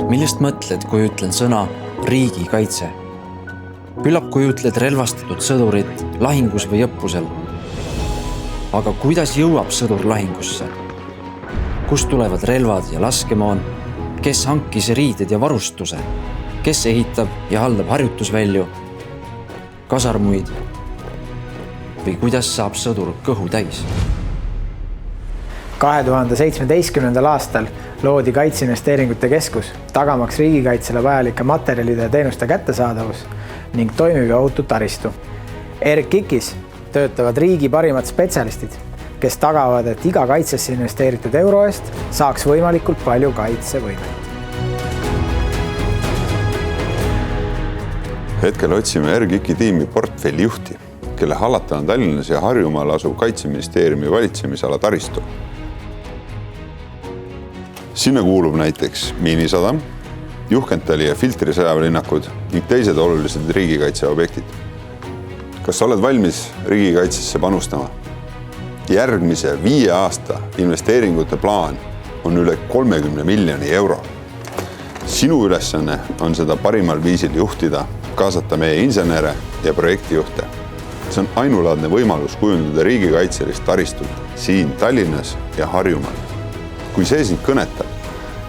Millest mõtled, kui ütlen sõna riigikaitse? Küllap kui ütled relvastatud sõdurit lahingus või õppusel. Aga kuidas jõuab sõdur lahingusse? Kust tulevad relvad ja laskemoon? Kes hankis riided ja varustuse? Kes ehitab ja haldab harjutusvälju? Kasarmuid? Või kuidas saab sõdur kõhu täis? 2017. aastal loodi Kaitseinvesteeringute Keskus, tagamaks riigikaitsele vajalike materjalide ja teenuste kättesaadavus ning toimiv ja ohutu taristu. RKIK-is töötavad riigi parimad spetsialistid, kes tagavad, et iga kaitsesse investeeritud euro eest saaks võimalikult palju kaitsevõimet. Hetkel otsime RKIK-i tiimi portfellijuhti, kelle hallata on Tallinnas ja Harjumaal asuv Kaitseministeeriumi valitsemisala taristu. Sinna kuulub näiteks miinisadam, Juhkentali ja Filtri sõjaväelinnakud ning teised olulised riigikaitseobjektid. Kas oled valmis riigikaitsesse panustama? Järgmise 5 aasta investeeringute plaan on üle 30 miljoni euro. Sinu ülesanne on seda parimal viisil juhtida, kaasata meie insenere ja projektijuhte. See on ainulaadne võimalus kujundada riigikaitselist taristut siin Tallinnas ja Harjumaal. Kui see sind kõnetab,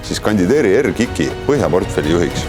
siis kandideeri RKIK-i Põhjaportfelli juhiks.